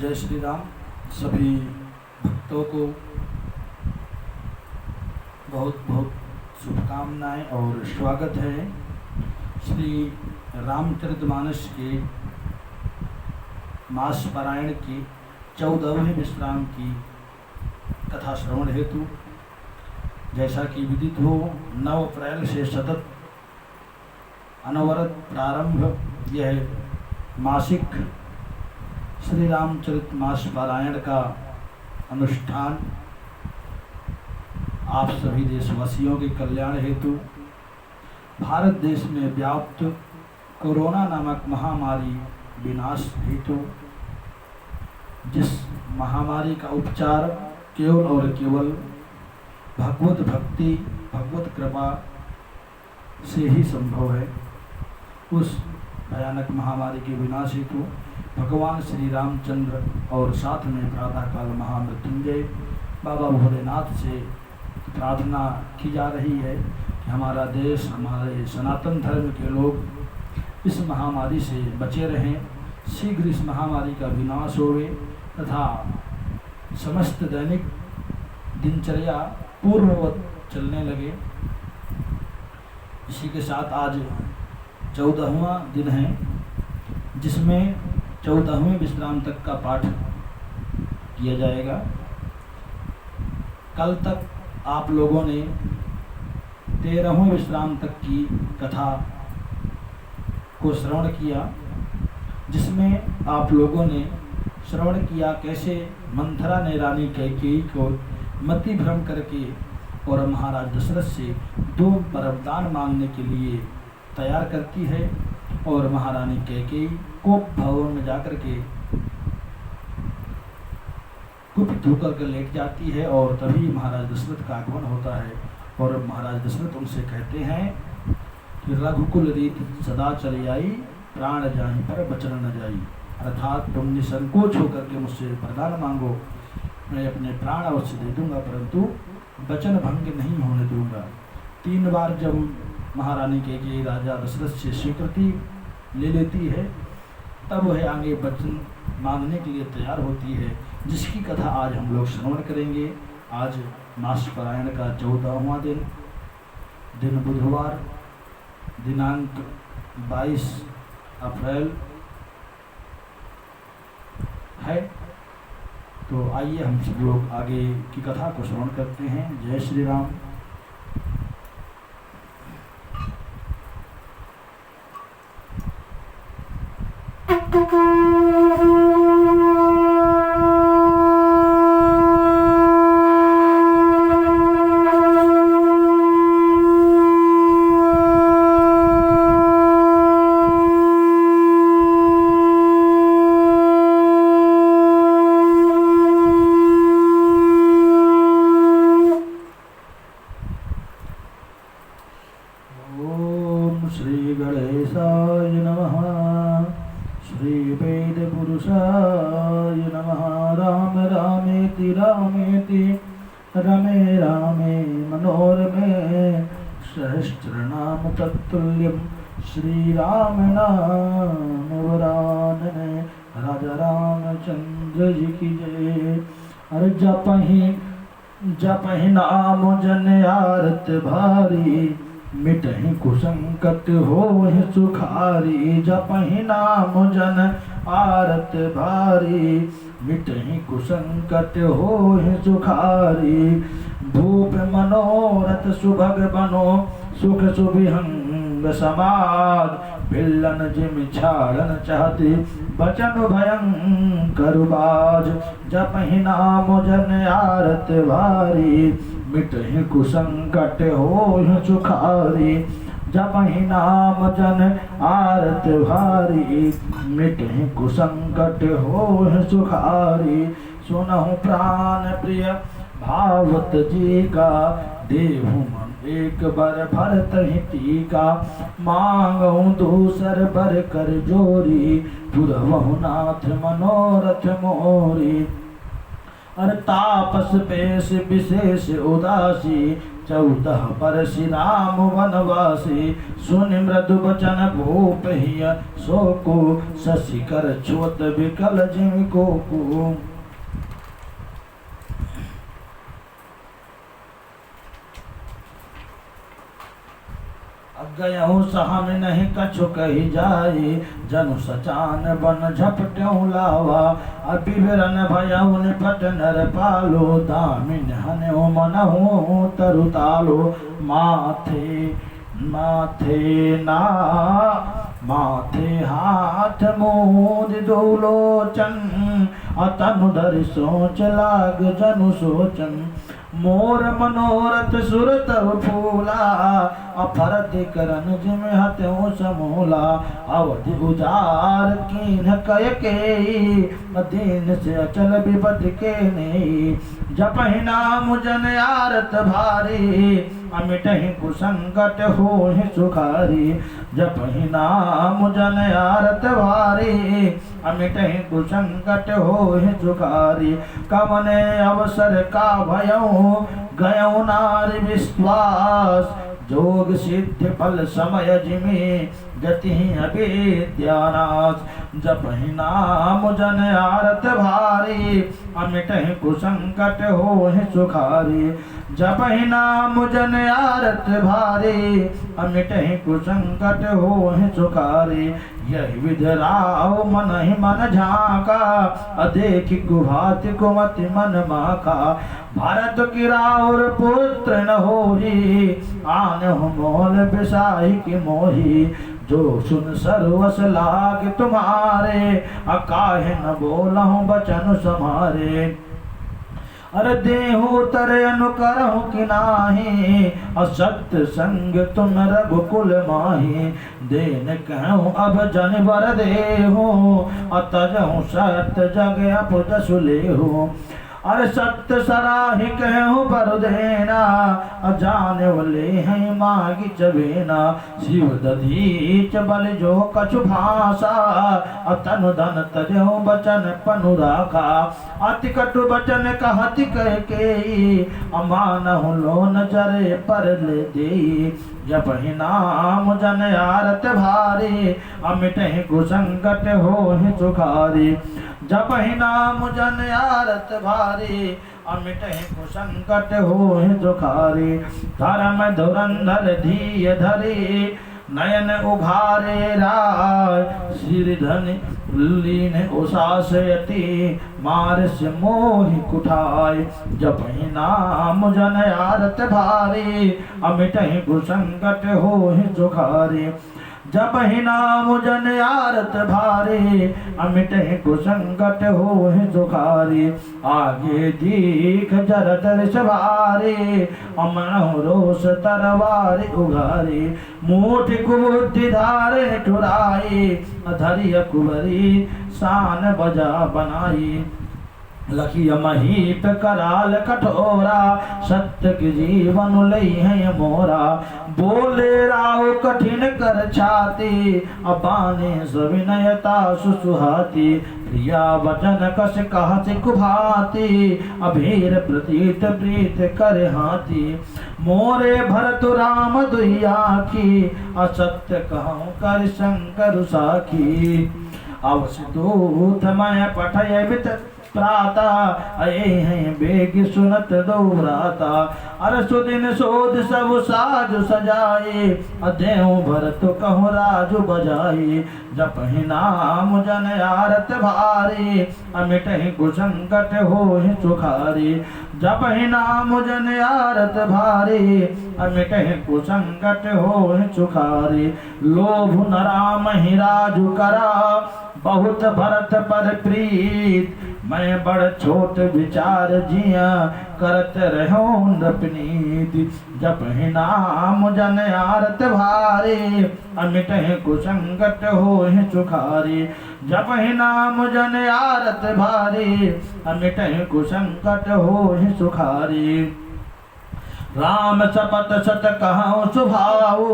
जय श्री राम। सभी भक्तों को बहुत बहुत शुभकामनाएं और स्वागत है श्री रामचरितमानस के मास पारायण के 14वें विश्राम की कथा श्रवण हेतु। जैसा कि विदित हो 9 अप्रैल से सतत अनवरत प्रारंभ यह मासिक श्री रामचरित मास पारायण का अनुष्ठान आप सभी देशवासियों के कल्याण हेतु भारत देश में व्याप्त कोरोना नामक महामारी विनाश हेतु, जिस महामारी का उपचार केवल और केवल भगवत भक्ति भगवत कृपा से ही संभव है, उस भयानक महामारी के विनाश हेतु भगवान श्री रामचंद्र और साथ में प्रातःकाल महामृत्युंजय बाबा भोलेनाथ से प्रार्थना की जा रही है कि हमारा देश, हमारे सनातन धर्म के लोग इस महामारी से बचे रहें, शीघ्र इस महामारी का विनाश होवे तथा समस्त दैनिक दिनचर्या पूर्ववत चलने लगे। इसी के साथ आज 14वां दिन है, जिसमें 14वें विश्राम तक का पाठ किया जाएगा। कल तक आप लोगों ने 13वें विश्राम तक की कथा को श्रवण किया, जिसमें आप लोगों ने श्रवण किया कैसे मंथरा ने रानी कैकेयी को मति भ्रम करके और महाराज दशरथ से 2 वरदान मांगने के लिए तैयार करती है और महारानी कैकेयी कोप भवन में जाकर के कुपित होकर के लेट जाती है और तभी महाराज दशरथ का आगमन होता है और महाराज दशरथ उनसे कहते हैं कि रघुकुल रीत सदा चली आई, प्राण जाहि पर वचन न जाई। अर्थात तुम निसंकोच होकर के मुझसे वरदान मांगो, मैं अपने प्राण अवश्य दे दूंगा, परंतु वचन भंग नहीं होने दूंगा। 3 बार जब महारानी कैकेयी राजा दशरथ से स्वीकृति ले लेती है, तब वह आगे वचन मांगने के लिए तैयार होती है, जिसकी कथा आज हम लोग श्रवण करेंगे। आज मास पारायण का 14वां दिन बुधवार, दिनांक 22 अप्रैल है। तो आइए हम सब लोग आगे की कथा को श्रवण करते हैं। जय श्री राम। रमे रामे मनोरमे सहस्रनाम तत्तुल्यं श्री राम नाम वरानने। राजा रामचंद्र जी की जय। अरे जपहि नाम जन आरत भारी, मिटहि कुसंकट होहि सुखारी। जपहि नाम जन आरत भारी, मिटहि कुसंकट होहि सुखारी। भूप मनोरथ सुभग बनो, सुख सुविहंग समाज। भिल्लन जिमि छाड़न चाहती, बचन भयंकर बाज। जपहि नाम जन आरत भारी, मिटहि कुसंकट होहि सुखारी। जपहि नाम जन आरत भारी, मिटहि कुसंकट होहि सुखारी। सुनहु प्राण प्रिय भावत जी का, देहु मन एक बर भरत ही टीका। मांगहु दूसर बर कर जोरी, पुरवहु नाथ मनोरथ मोरी। अर तापस पेश विशेष उदासी, 14 बरस राम वनवासी, सुन मृदु बचन भूप हिय सोको, शशि कर छुअत विकल जिमि को। गयहु सहम नहीं कछु कही जाए, जनु सचान बन झपट्यों लावा, अबिवरन भयउ निपट नर पालो, दामिन हन्यो मनहु तरुतालो। माथे हाथ मूंद दोलोचन, अतनु धरि सोच लाग जनु सोचन। मोर मनोरथ सुरतव फूला, अफरत करन जिम हत्यों समूला। अवधि उजार कीन कय के, दीन से अचल विपद के नहीं। जपहि नाम जन आरत भारी, अमिटहि कुसंकट होहि सुखारी। जपहि नाम जन आरत भारी, अमिटहि कुसंकट होहि सुखारी। कवने अवसर का भयउ, गयउ नारि विश्वास। जोग सिद्ध फल समय जिमि, गति अविद्यानाश। जपहि नाम जन आरत भारी, अमिटहि कुसंकट होहि सुखारी। जपहि नाम जन आरत भारी, अमिटहि कुसंकट होहि सुखारी। यही विध राव मन ही मन झाका, अदेखि कुभाति कुमति मन माका। भारत की राउर पुत्र न होही, आनहु मोल बिसाही की मोही। जो सुन सर्वस लाग तुम्हारे, अकाहे न बोलहु बचन समारे। अरे देहु तरे अनुकरहु कि नाही, असत संग तुम रघुकुल माही। देन कहूँ अब जन बर देहु, अतजहु सत जग अपजसु लेहु। अरे सत्य सराहि कहूँ पर देना, अजान वले हैं मागी चबेना। शिव दधीच बल जो कछु भाषा, अतनु धन तजहु बचन पनु राखा। अति कटु बचन कहति कह के, अमानहु लोन जरे पर ले दे। जपहि नाम जन आरत भारी, अमिटहि कुसंकट होहि सुखारी। जपहि नाम जन आरत भारी, अमिटहि कुसंकट होहि सुखारी। धर्म धुरंधर धीय धरी, नयन उघारे राय। सिरधन लीन उसासयति, मारस मोहि कुठाय। जपहि नाम जन आरत भारी, अमिटहि कुसंकट होहि सुखारी। जपहि नाम जन आरत भारी, अमिटहि कुसंकट होहि सुखारी। आगे दीख जरदर सवारी, अमनहु रोष तरवारी उघारी। मूठ कुबुद्धि धारे ठुराई, धरिय कुबरी शान बजा बनाई। लखिय महीप कराल कठोरा, सत्य के जीवन लई है मोरा। बोले राव कठिन कर छाती, अबाने सविनयता सुसुहाती। प्रिया वचन कस कहति कुभाती, अभीर प्रतीत प्रीत कर हाथी। मोरे भरत राम दुई आखी, असत्य कहूँ कर शंकर साखी। अवसदूत मैं पठय बित प्राता, अये हैं बेग सुनत दौराता। अर सुदिन शोध सब साज सजाए, अदेहु भरत कहु राजु बजाए। जपहि नाम जन आरत भारी, अमिटहि कुसंकट होहि सुखारी। जपहि नाम जन आरत भारी, अमिटहि कुसंकट होहि सुखारी। लोभ न राम ही राजु करा, बहुत भरत पर प्रीत। मैं बड़ छोट विचार जिया, करत रहो नृपनीति। जपहि नाम जन आरत भारी, अमिटहि कुसंकट होहि सुखारी। जपहि नाम जन आरत भारी, अमिटहि कुसंकट होहि सुखारी। राम सपत सत कहूँ सुभाऊ,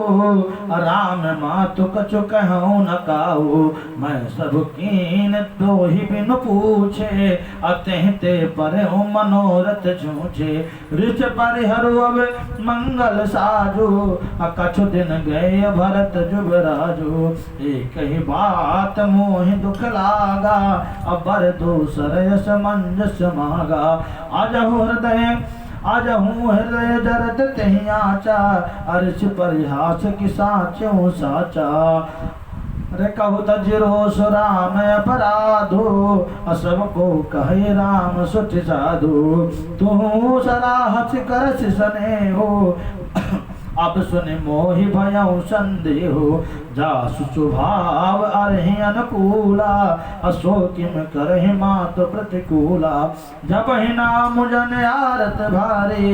राम मातु कछु कहूँ न काऊ। मैं सब कीन तो ही बिन पूछे, अतहते पर मनोरथ छूछे। ऋष परिहरु अब मंगल साजो, कछु दिन गए भरत जुबराजो। एक ही बात मोहि दुख लागा, अबर दूसर यस मंजस मागा। आज हूँ हृदय दर्द तही आचा, अर्ष परिहास की साचो साचा। अरे कहु तजिरोस राम अपराधो, असब को कहे राम सुठ साधु। तू सराहस करस सने हो, अब सुन मोहि भयउ संदेहो। जासु स्वभाव अरहि अनुकूला, असो किम करहि मातु प्रतिकूला। जपहि नाम जन आरत भारे,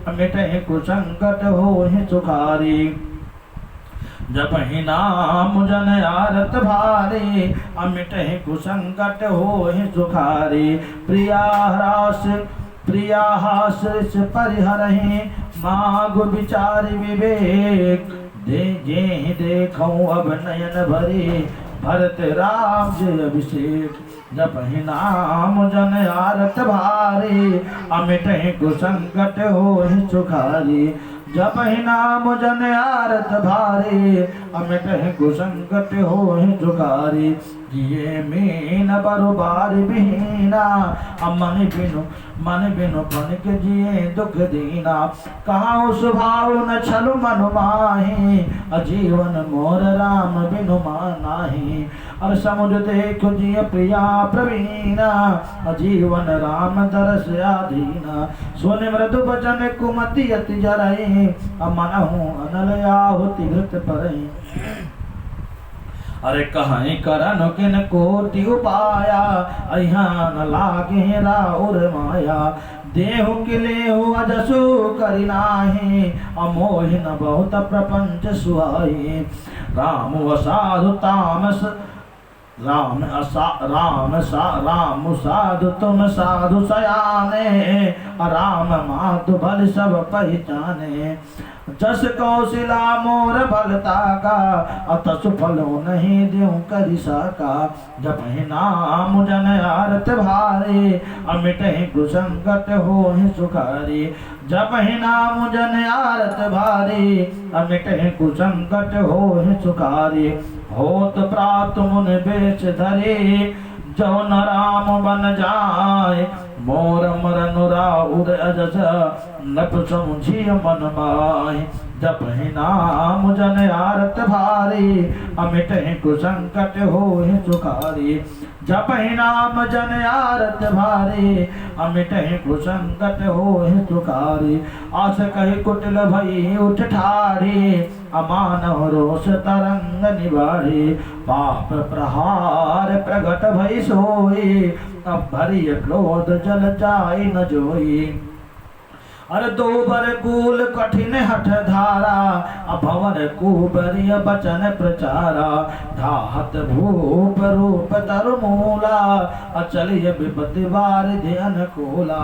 मिटहि कुसंकट होहि सुखारी। जपहि नाम जन आरत भारे, अमिटहि कुसंकट होहि सुखारी। प्रिया हास परिहरहि, मागु विचार विवेक। जे देखूं अब नयन भरे, भरत राम जय अभिषेक। जपहि नाम जन आरत भारे, अमिटहि कुसंकट होहि सुखारी। जपहि नाम जन आरत भारे, अमिटहि कुसंकट होहि सुखारी। जिये मीन बरुबार बिहीना, मन बिनु पनिक जिये दुख दीना। कहाऊ स्वभाव न छलु मनु माही, अजीवन मोर राम बिनु मानाही। और समुझ देखो जिय प्रिया प्रवीणा, अजीवन राम दरस आधीना। सुन मृदु बचन कुमति अति जरई, मनहु अनल आहुति घृत परई। अरे कहीं करन किन कोटि उपाया, अहिया न लागे राउर माया। देहु के लेहु अजसु करिनाहि, अमोहि न बहुत प्रपंच सुहाई। राम साधु तामस राम साधु तुम साधु सयाने, राम माधु भल सब पहचाने। जस कौशिला मोर भलता का, अतसु फलो नहीं द्यों करि साका। जपहि नाम जन आरत भारे, अमिटहि कुसंकट होहि सुखारी। जपहि नाम जन आरत भारे, अमिटहि कुसंकट होहि सुखारी। होत प्रात मुन बेच धरे, जो न राम बन जाय। मोर मरनु राउर अजस, नप समझिय मन माय। जपहि नाम जन आरत भारे, अमिटहि कुसंकट होहि सुखारी। जपहि नाम जन आरत भारे, अमिटहि कुसंकट होहि सुखारी। आस कहि कुटिल भई उठ ठाढ़े, अमानव रोष तरंग निबाढ़े। पाप प्रहार प्रगट भई सोई, अब भरिय क्रोध जल जाय न जोई। अरे दो बर कूल कठिन हठ धारा, अभवर कुबरिय बचन प्रचारा। ढाहत भूप रूप तरु मूला, अचलिय विपति वारिधि अनुकूला।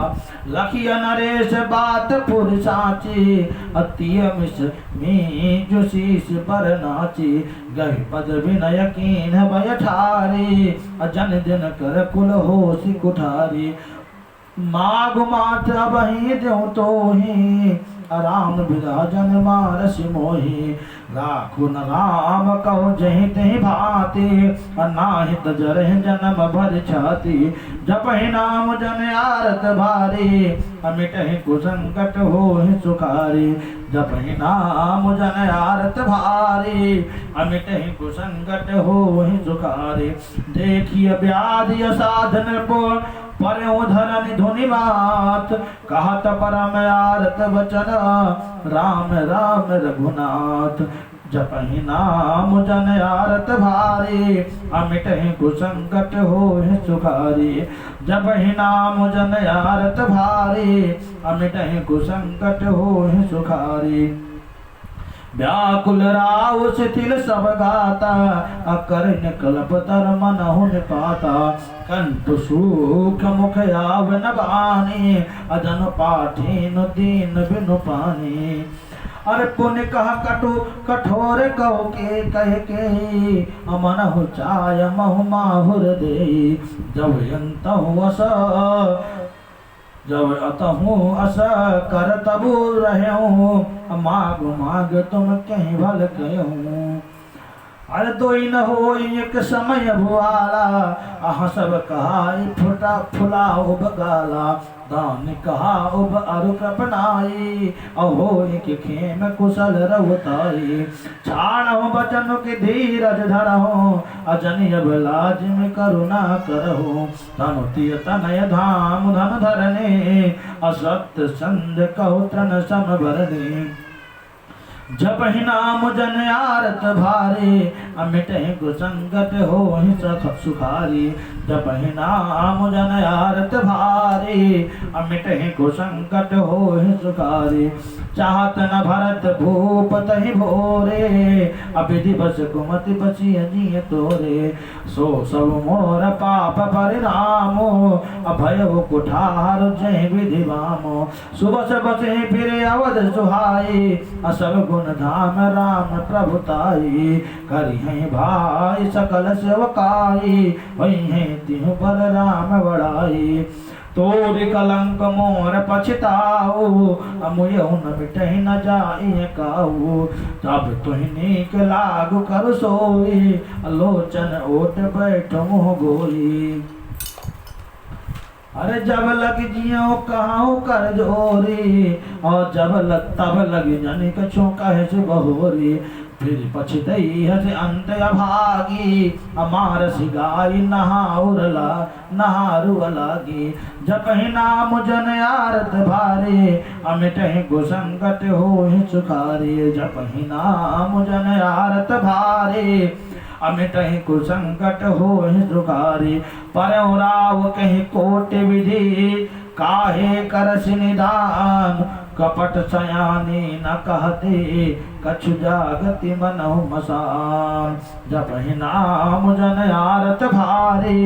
लखिय नरेश बात पुर साची, अतिय मिस मीजु शीस पर नाची। गहि पद विनय कीन भय ठारी, अजन दिन कर कुल होसी कुठारी। माघ माथ अबहि द्यों तोहि, राम विराजन मारस मोहि। राखु न राम कहु जहि तहि भाति, अनाहित जरहि जन्म भर छाति। जपहि नाम जन आरत भारे, अमिटहि कुसंकट होहि सुखारी। जपहि नाम जन आरत भारे, अमिटहि कुसंकट होहि सुखारी। देखिय व्याधि असाधन पर्यो धरनि धुनि मात, कहत परम आरत वचन, राम राम रघुनाथ। जपहि नाम जन आरत भारे, अमिटहि कुसंकट होहि सुखारी। जपहि नाम जन आरत भारे, अमिटहि कुसंकट होहि सुखारी। व्याकुल राव शिथिल सब गाता, अकर्ण कल्प तर मनहु निपाता। कंठ सूख मुख आवन बानी, अजन पाठीन दीन बिनु पानी। अरे पुण्य कह कटु कठोर कहो के कह के, अमन हो चाय महु माहुर दे। जब यंतहु अस जब अतहु अस कर तबु रहूं, माग माग तुम कहीं भल कहूं। अरे दोई न हो एक समय भुआला, आह सब कहा फुटा फुला उब गाला। दान कहा उब अरु कृपनाई, अहो एक खेम कुशल रहुताई। छाणो बचन के धीरज धरहु, अजनि अब लाज में करुणा करहु। धनुतीय तनय धाम धन धरने, असक्त संध कहु तन सम भरने। जपहि नाम जन आरत भारे, अमिटहि कुसंगत होहि सुखारी। जपहि नाम जन आरत भारे, अमिटहि कुसंगत होहि सुखारी। चाहत न भरत भूप तहि भोरे, अविधि बस कुमति बची अजिय तोरे। सो सब मोर पाप परिणामो, अभय कुठार जय विधि वामो। सुबस बसे फिर अवध सुहाई, असब गुण धाम राम प्रभुताई। करी हैं भाई सकल सेवकाई, वही हैं तिहु पर राम बड़ाई। तोरि कलंक मोर पछताओ, अमुयहु न मिटहि न जाई काऊ। तब तुहि नीक लागु कर सोई, लोचन ओट बैठ मुँह गोई। अरे जब लग जियो कहाऊ कर जोरी, और जब लग तब लग जन कछो कहे से बहोरी। फिर पछतई हस अंत अभागी, अमार सिगाई नहारु लागी। जपहि नाम जन आरत भारे, अमिटहि कुसंगत होहि सुखारी। जपहि नाम जन आरत भारे, अमिटहि कुसंगत होहि सुखारी। परौ राव कहि कोटि विधि, काहे करस निदान। कपट सयानी न कहते, कछु जागति मनहु मसान। जपहि नाम जन आरत भारे,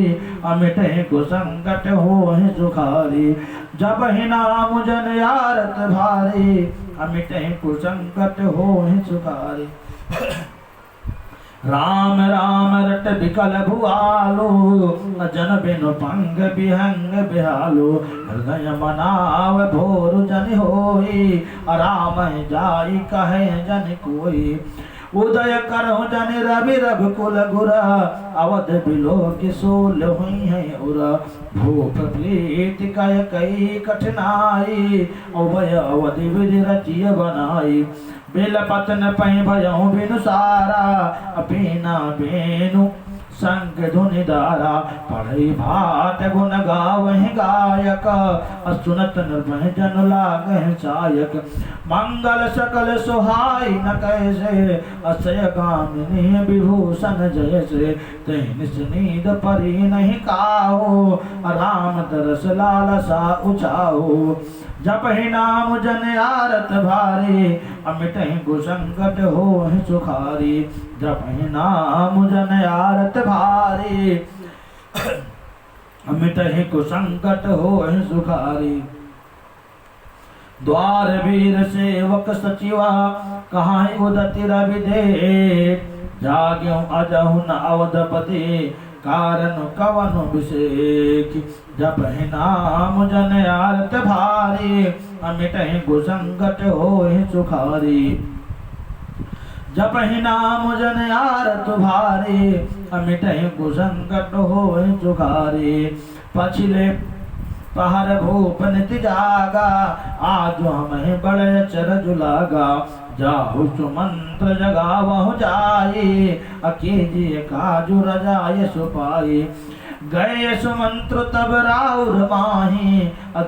अमिटहि कुसंगत होहि सुखारी। जपहि नाम जन आरत भारे, अमिटहि कुसंगत होहि सुखारी। राम राम रट बिकल भुआलो, जन बिनु पंग बिहंग बिहालो। हृदय मनाव भोर जन होई, राम जाई कहे जन कोई। उदय करहु जन रवि रघुकुल गुरा, अवध बिलो किशोल हुई है उरा। भूप प्रीति कय कई कठिनाई, अवय अवधि विधि रचिय बनाई। बिल पतन पै भयउ बिनु सारा, अपीना बेनु संग धुनि दारा। पढ़ई भाट गुण गावहि गायक, सुनत निर्भय जन लागहि सायक। मंगल सकल सुहाई न कैसे, असय गामिनी विभूषण जयसे। तहि निस नींद परी नहीं काहो, राम तरस लालसा उचाहो। जपहि नाम जन आरत भारे, अमिटहि कुसंगत होहि सुखारी। जपहि नाम जन आरत भारे, अमिटहि कुसंगत होहि सुखारी। द्वार वीर सेवक सचिवा, कहाँ उदति रवि दे। जाग्यों अजहु न अवधपति, कारण कवन अभिषेक। जपहि नाम जन आरत भारे, अमिटहि कुसंगत होहि सुखारी। जपहि नाम जन आरत भारे, अमिटहि कुसंगत होहि सुखारी। पछिले पहर भूप निति जागा, आज हमें बड़े चरज लागा। जाहु सुमंत्र जगावहु जाई, अकीजिए काजु रजाय सुपाई। गए सुमंत्र तब राउर माही,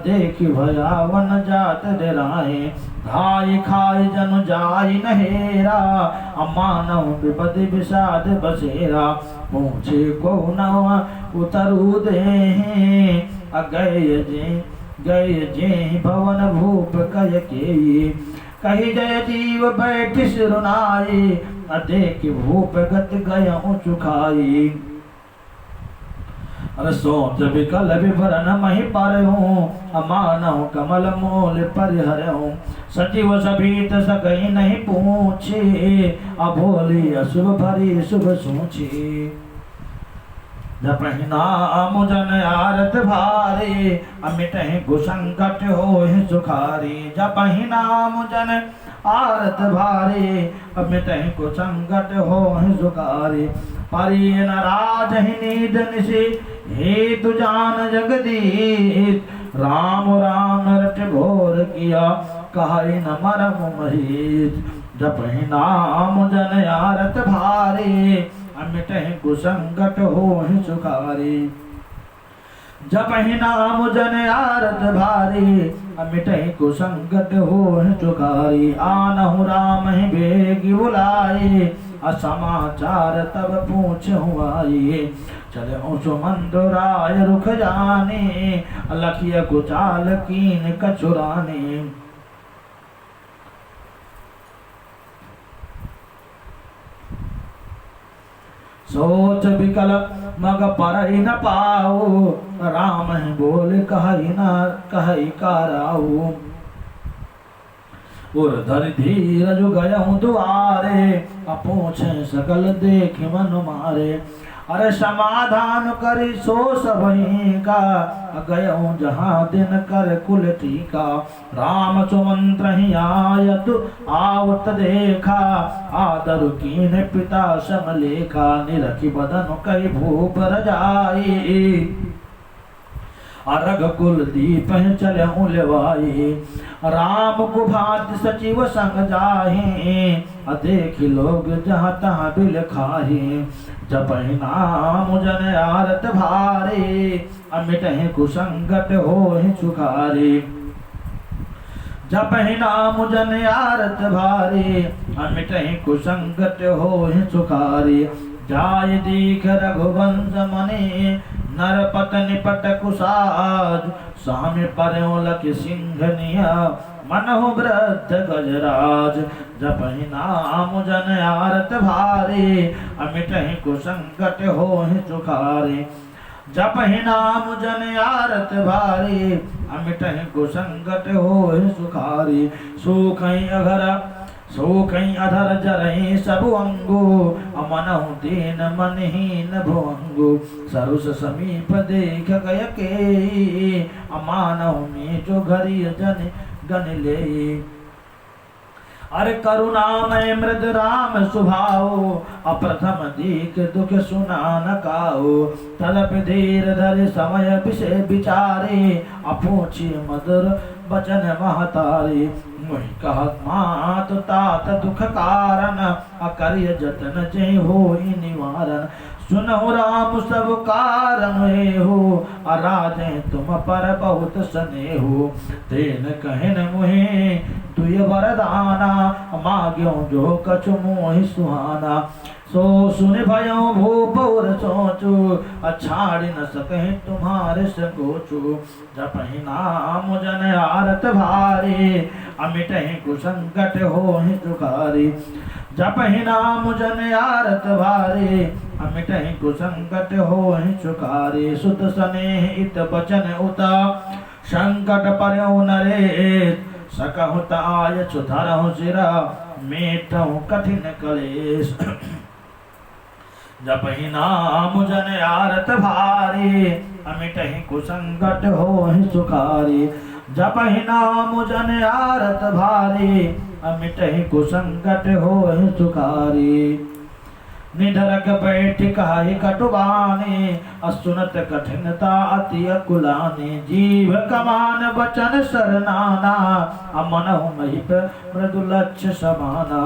देखि भयावन जात डराए। धाई खाई जनु जाई नहेरा, अमानव विपदि विषाद बसेरा। पूछे को न उतरु दे, गए जे भवन भूप कय के। कही जय जीव बैठ सिरुनाई, देख भूप गत गयऊँ चुखाई। अरे सोच विकल विवरण मही परहूँ, अमानहु कमल मूल परिहरहूँ। सचिव सभीत सकई नहीं पूछे, अभोली अशुभ भरी शुभ सोची। जपहि नाम जन आरत भारे, अमिटहि कुसंकट होहि सुखारी। जपहि नाम जन आरत भारे, अमिटहि कुसंकट होहि सुखारी। परि न राजहि नीद निशि, हेतु जान जगदीश। राम राम रट घोर किया, कहई न मरम महीत। जपहि नाम जन आरत भारे, अमिटहि कुसंकट होहि सुखारी। जपहि नाम जन आरत भारी, अमिटहि कुसंकट होहि सुखारी। आनहु राम ही बेगी बुलाए, असमाचार तब पूछहु आए। चलहु सुमंदुराय रुख जाने, लखिय कुचाल कीन कछुराने। सोच विकल मग परहि न पाऊ, राम ही बोल कहई कराऊ। उर्धर धीरज गयऊँ दुआरे, अपूछे सकल देख मन मारे। अरे समाधान करी सो सबहीं का, गयऊँ जहाँ दिन कर कुल टीका। राम सुमंत्र ही आयत आवत देखा, आदर कीन पिता समलेखा। निरखि बदन कई भूप रजाई, अरग कुल दीप चलऊँ लेवाई। राम को भात सचिव संग जाहि, देख लोग जहाँ तहाँ बिल खाहि। जपहि नाम जन आरत भारे, अमिटहि कुसंकट होहि सुखारी। जपहि नाम जन आरत भारे, अमिटहि कुसंकट होहि सुखारी। जाय दीख रघुवंश मने, नरपत निपट कुसाज। साम्य पर्यों लखि सिंघनिया, मनहु वृद्ध गजराज। जपहि नाम जन आरत भारे, अमिटहि कुसंकट होहि सुखारी। जपहि नाम जन आरत भारे, अमिटहि कुसंकट होहि सुखारी। सुखई अधर जरहि सबु अंगु, अमनहु दीन मनहीन भुअंगु। सरुस समीप देख गय के, अमानहु नीचो घरी जन गन ले। अरे करुणामय मृद राम सुभाओ, अप्रथम दीख दुख सुना न काओ। तलप धीर धर समय विषय विचारे, अपूछी मधुर बचन महतारी। मोहि कहत मात तात दुख कारण, अकर्य जतन जय होई निवारण। सुनहु राम सब कारण एहो, अराधे तुम पर बहुत स्नेहो। तेन कहन मुहे दुय वरदाना, माग्यो जो कछु मोहि सुहाना। सो सुन भयो भूप और सोचू, अछाड़ न सके तुम्हारे संकोचू। जपहि नाम जन आरत भारे, अमिटहि कुसंकट होहि सुखारी। जपहि नाम जन आरत भारे, अमिटहि कुसंकट होहि सुखारी। सुत स्नेह इत बचन उता, संकट पर्यो नरेश। सकहु ताय सुधरहु सिरा, मेटहु कठिन कलेश। जपहि नाम जन आरत भारे, अमिटहि कुसंकट होहि सुखारी। जपहि नाम जन आरत भारे, अमिटहि कुसंकट होहि सुखारी। निधरक बैठ काहि कटुबाने, असुनत कठिनता अति अकुलाने। जीव कमान बचन सरनाना, अमनहु महिप मृदु लक्ष्य समाना।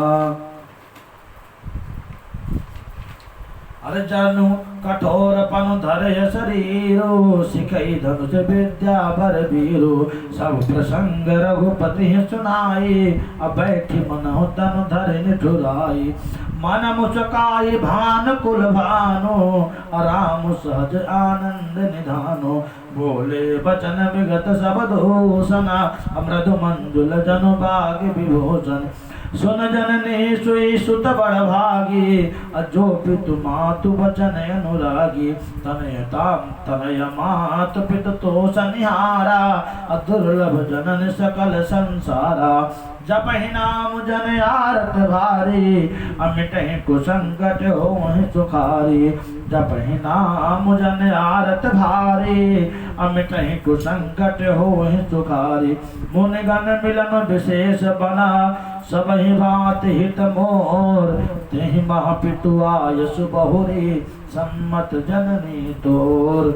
अर्जनु कठोर पनु धरय शरीरो, सिखई धनुष विद्या बर वीरो। सब प्रसंग रघुपति सुनाई, अब बैठी मनहु तनु धर निठुराई। मन मुस्काई भान कुल भानो, राम सहज आनंद निधानो। बोले बचन विगत सब दोषना मृदु मंजुल जनु भाग्य विभूषण सुन जननी सुई सुत बड़ भागी अजो पितु मातु बचन अनुरागी तनयताम तनय मात पित तो सनिहारा अदुर्लभ जनन सकल संसारा जपहि नाम जन आरत भारी अमिटहि कुसंकट होहि सुखारी जपहि नाम जन आरत भारी अमिटहि कुसंकट होहि सुखारी मुनि गण मिलन विशेष बना सबहि बात हित मोर तेहि महापितु आयसु बहुरी सम्मत जननी तोर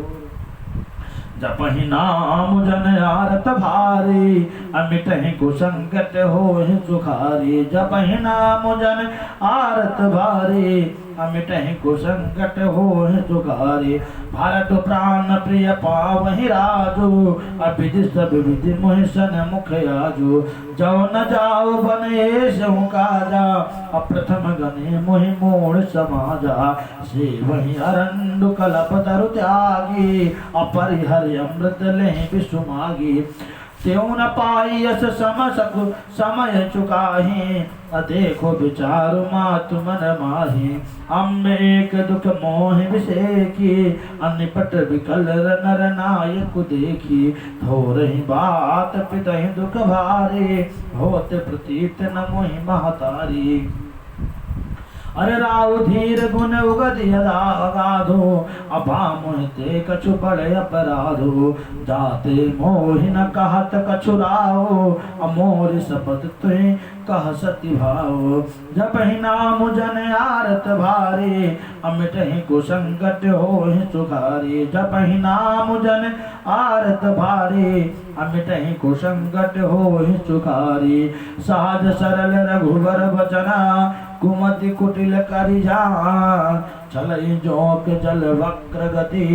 जपहि नाम जन आरत भारी अमिटहि कुसंकट होहि सुखारी जपहि नाम जन आरत भारी अमिटहि कुसंकट होहि सुखारी भारत प्राण प्रिय पावहि राजू अभिधि सब विधि मोहिसन मुख आजू जो न जाओ बने सहु काजा अप्रथम गणे मोहि मोड़ समाजा से वही अरंडु कलप तरु त्यागी अपरिहर अमृत लेहि विषु मागी त्यों न पाई यस सम सकु समय चुकाही अदेखो विचारु मातु मन माही अम्ब एक दुख मोह विषेकी अनिपट विकल नर नायक देखी थोरही बात पितहि दुख भारी होत प्रतीत न मोहि महतारी अरे राव धीर गुण उगद यदा अगाधो अभा मोहिते कछु बड़े अपराधो जाते मोहि न कहत कछु राहो अमोर शपथ तुहि कह सति भाव जपहि नाम जन आरत भारी अमिटहि कुसंकट होहि सुखारी जपहि नाम जन आरत भारी अमिटहि कुसंकट होहि सुखारी सहज सरल रघुवर बचना कुमति कुटिल करि जान चलई जोक जल वक्र गति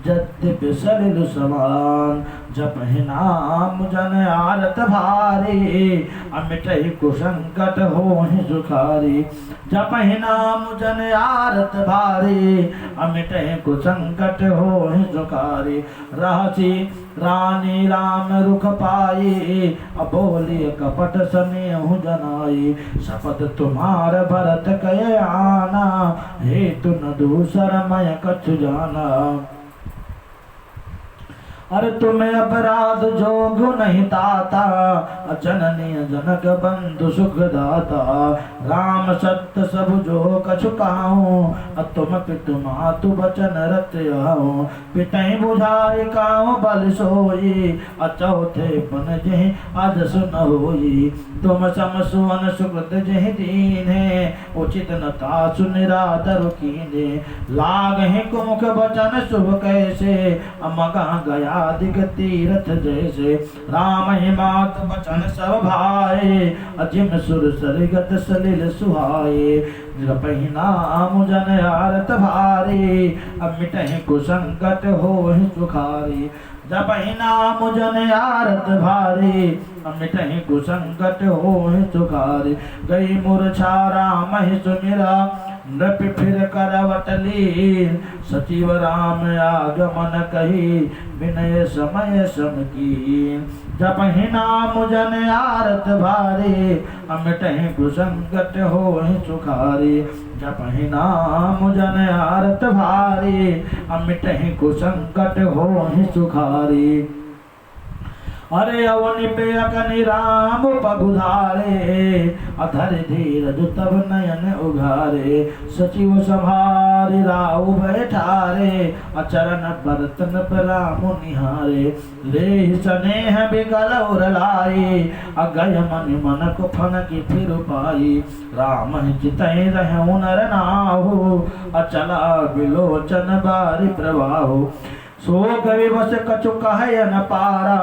यद्यपि सलिल समान जपहि नाम जन आरत भारी अमिटहि कुसंकट होहि सुखारी जपहि नाम जन आरत भारी अमिटहि कुसंकट होहि सुखारी रहसी रानी राम रुख पाई अबोली कपट सनेहु जनाई शपथ तुम्हार भरत कय आना हेतु न दूसर मय कछु जाना अरे तुम्हें अपराध जोगु नहीं ताता अजननीय जनक बंधु सुख दाता राम सत्य सब जो कछु काहू तुम पितु मातु बचन रत आओ पितहि बुझाई काहू बल सोई अचौथे पन जहि आज सुन होई तुम सम सुवन सुकृत जहि दीने उचित न तासु निरादर कीने लागहि कुमुख बचन शुभ कैसे अमगा गया दिग तीरथ जैसे राम ही मात बचन सब भाए अजिम सुर सरगत सलिल सुहाए जपहि नाम जन आरत भारी अमिटहि कुसंकट होहि सुखारी जपहि नाम जन आरत भारी अमिटहि कुसंकट होहि सुखारी गई मूर्छा राम ही सुमिरा नृप फिर करवट लीन सचिव राम आगमन कही विनय समय सम कीन जपहि नाम जन आरत भारी अमिटहि कुसंकट होहि सुखारी जपहि नाम जन आरत भारी अमिटहि कुसंकट होहि सुखारी अरे अवनि पे अकनि राम पगुधारे अधर धीरज तब नयन उघारे सचिव संभारे राव बैठारे अचरण बरतन पर राम निहारे ले स्नेह बिगल उरलाई अगय मन मन को फन की फिर पाई राम चितहि रहु नर नाहु अचला बिलोचन बारि प्रवाहु सो कवि बस कछु कहे न पारा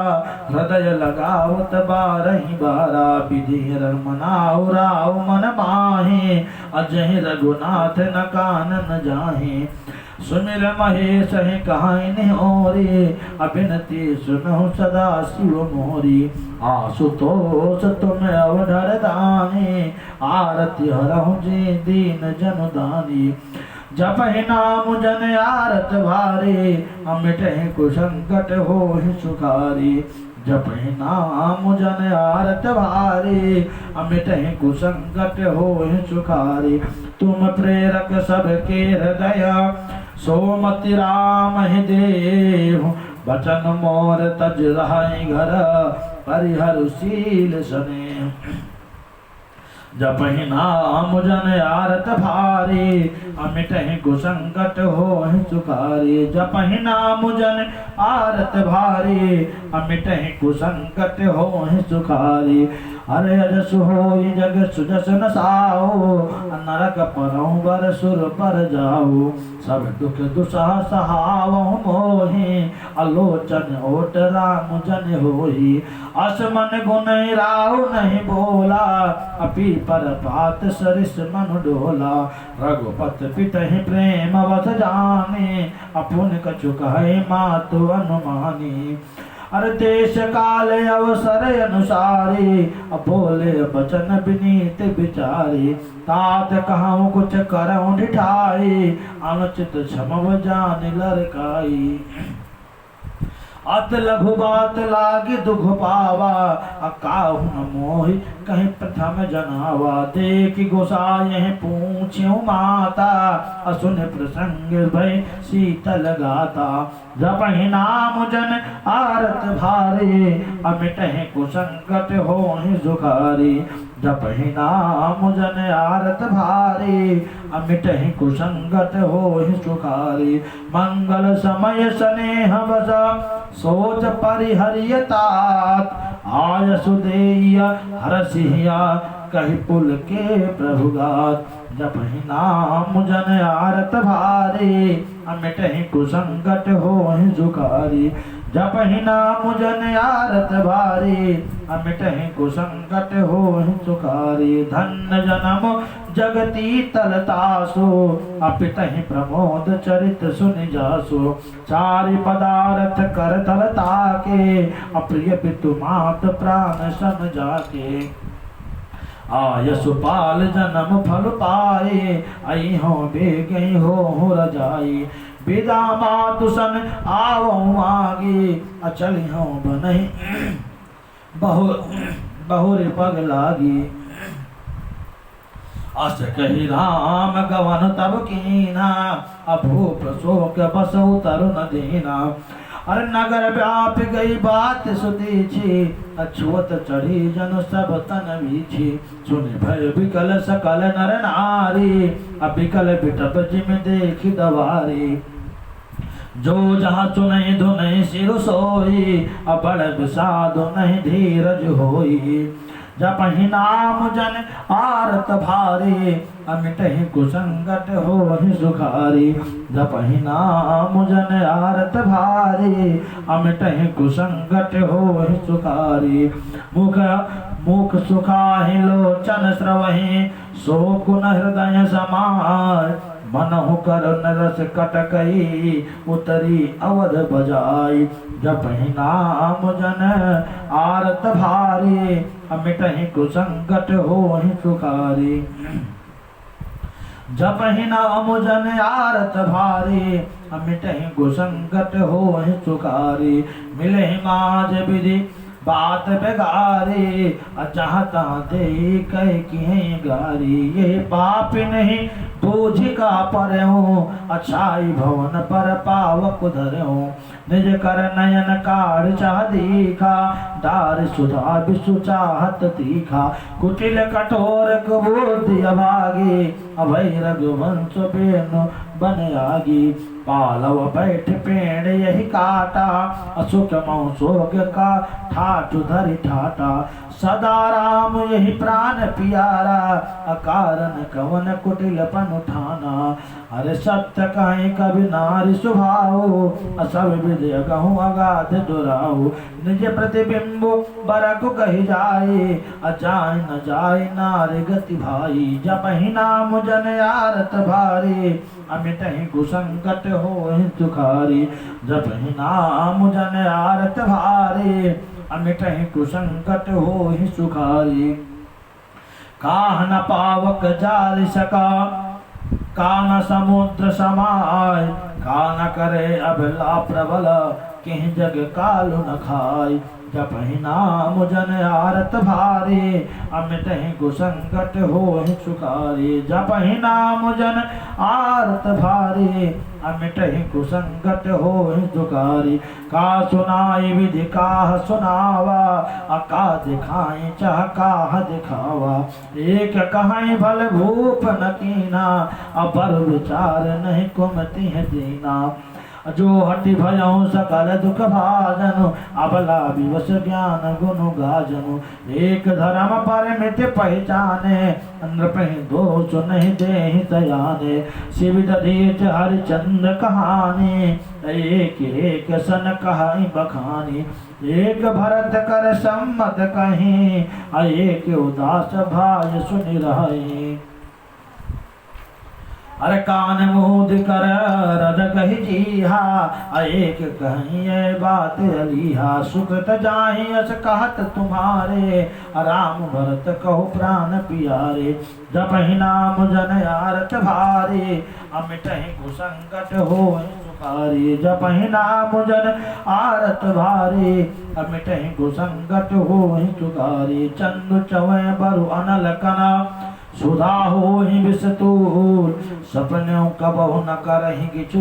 हृदय लगावत बारहि बारा विधि मनाऊ राव मन माहे अजहि रघुनाथ न कानन जाहे सुमिर महेश है कहानी होरी अभिनति सुनहु सदा शिव मोरी आशुतोष तुम अवधर दानी आरती हरहु जी दीन जन दानी जपहि नाम जन आरत भारे, अमिटहि कुसंकट होहि सुखारी। जपहि नाम जन आरत भारे, अमिटहि कुसंकट होहि सुखारी। तुम प्रेरक सबके हृदय, सोमति राम ही देव। बचन मोर तज रहाई घर, परिहर शील स्नेह। जपहि नाम जन आरत भारे, अमिटहि कुसंकट होहि सुखारी। जपहि नाम जन आरत भारे, अमिटहि कुसंकट होहि सुखारी। अरे अजस होई जग सुजस न साओ, नरक परौ बर सुर पर जाओ। सब दुख दुसह सहावहु मोहि, अलोचन ओट राम जन होहि। अस मन गुण राव नहीं बोला, अपि पर पात सरिस मन डोला। रघुपत पितहि प्रेम बस जाने, अपुन कछु कहे मातु अनुमानी। अरे देश काल अवसर अनुसारे, बोले बचन विनीत विचारे। तात कहूँ कुछ करऊँ ढिठाई, अनुचित क्षम जान लरकाई। अत लघु बात लागी दुख पावा, अकाहु न मोहि कहीं प्रथम जनावा। देख गोसाई पूछ्यु माता, असुन प्रसंग भय शीतल गाता। जपहि नाम जन आरत भारे, अमिटहि कुसंकट होहि सुखारी। जपहि नाम जन आरत भारे, अमिटहि कुसंकट होहि सुखारी। मंगल समय स्नेह बस, सोच परिहरिय तात। आय सुदेय हरसिया, कहि पुल के प्रभुगात। जपहि नाम जन आरत भारे, अमिटहि कुसंकट होहि सुखारी। जपहि नाम जन आरत भारे, अमिटहि कुसंकट होहि सुखारी। धन्य जनम जगती तलतासो, अपितहि प्रमोद चरित सुनि जासो। चारि पदार्थ कर तलता के, अप्रिय पितु मात प्राण सम जाके। आयसु पाल जन्म फल पाए, आई हो बेगई हो रजाई। विदा मातु सन आवऊँ आगे, अचल हो बनहि बहुर पग लागी। अस कही राम गवन तब कीना, अभूप शोक बसउ तरु न दीना। अरे नगर व्याप गई बात सुतीछी, अछुअत चढ़ी जन सब तन बीछी। सुनि भय विकल सकल नर नारी, अबिकल बिटप जिम देखी दवारी। जो जहाँ चुनहि धुनहि सिर सोई, अबड़ विषादु नहीं धीरज होई। जपहि नाम जन आरत भारे, अमिटहि कुसंकट होहि सुखारी। जपहि नाम जन आरत भारे, अमिटहि कुसंकट होहि सुखारी। मुख सुखाहि लोचन स्रवहि, शोकुन हृदय समाय। मनहु करुण रस कटकई, उतरी अवध बजाई। जपहि नाम जन आरत भारे, अमिटहि कुसंकट होहि सुखारी। जपहि नाम जन आरत भारे, अमिटहि कुसंकट होहि सुखारी। मिलहि माज विधि बात बेगारे, अचाहता दे कह की गारी। ये पाप नहीं बूझ का परहूँ, अच्छाई भवन पर पावक धरहूँ। निज कर नयन काढ़ चाह दीखा, दार सुधा विषु चाहत तीखा। कुटिल कठोर कुबुद्धि अभागी, अभय रघुवंश बेनु बन आगी। पालव बैठ पेड़ यही काटा, असुख मऊ सोग का ठाठु धरि ठाटा। सदा राम यही प्राण प्यारा, अकारण कवन कुटिलपन उठाना। अरे सत्य कहीं कभी नारी सुभाओ, असव विजय कहूँ अगाध दुराओ। निज प्रतिबिंब बरक कही जाए, अजाय न जाए नारी गति भाई। जपहि नाम जन आरत भारे, अमिटहि कुसंकट होहि सुखारी। जपहि नाम जन आरत भारे, अमिटहि कुसंकट होहि सुखारी। काह न पावक जाल सका, कान समुद्र समाय, कान करे अबला प्रबल, किह जग कालु न खाय। जपहि नाम जन आरत भारे, अमिटहि कुसंकट होहि सुखारे। जपहि नाम जन आरत भारे, अमिटहि कुसंकट होहि सुखारे। का सुनाई विधि काह सुनावा, अका दिखाई चाह काह दिखावा। एक कहाई भल भूप न कीना, अपर विचार नहीं कुमति है दीना। जो हटि भयउ सकल दुख भाजनु, अबला विवश ज्ञान गुनु गाजनु। एक धर्म परमित पहचाने, नृपहि दोष नहीं देहि सयाने। शिव दधीच हरिचंद्र कहानी, एक एक सन कहाई बखानी। एक भरत कर सम्मत कहीं, एक उदास भाय सुनि रहे। अरे कान मूद कर रद कही जीहा, एक कहिए बात अलीहा। सुकृत जाहि अस कहत तुम्हारे, राम भरत कहो प्राण पियारे। जपहि नाम जन आरत भारे, अमिटहि कुसंकट होहि सुखारे। जपहि नाम जन आरत भारे, अमिटहि कुसंकट होहि सुखारे। चंदु चवै बरु अनल कना, सुधा होहि विषतूल। सपनों कबहु न करहि किछु,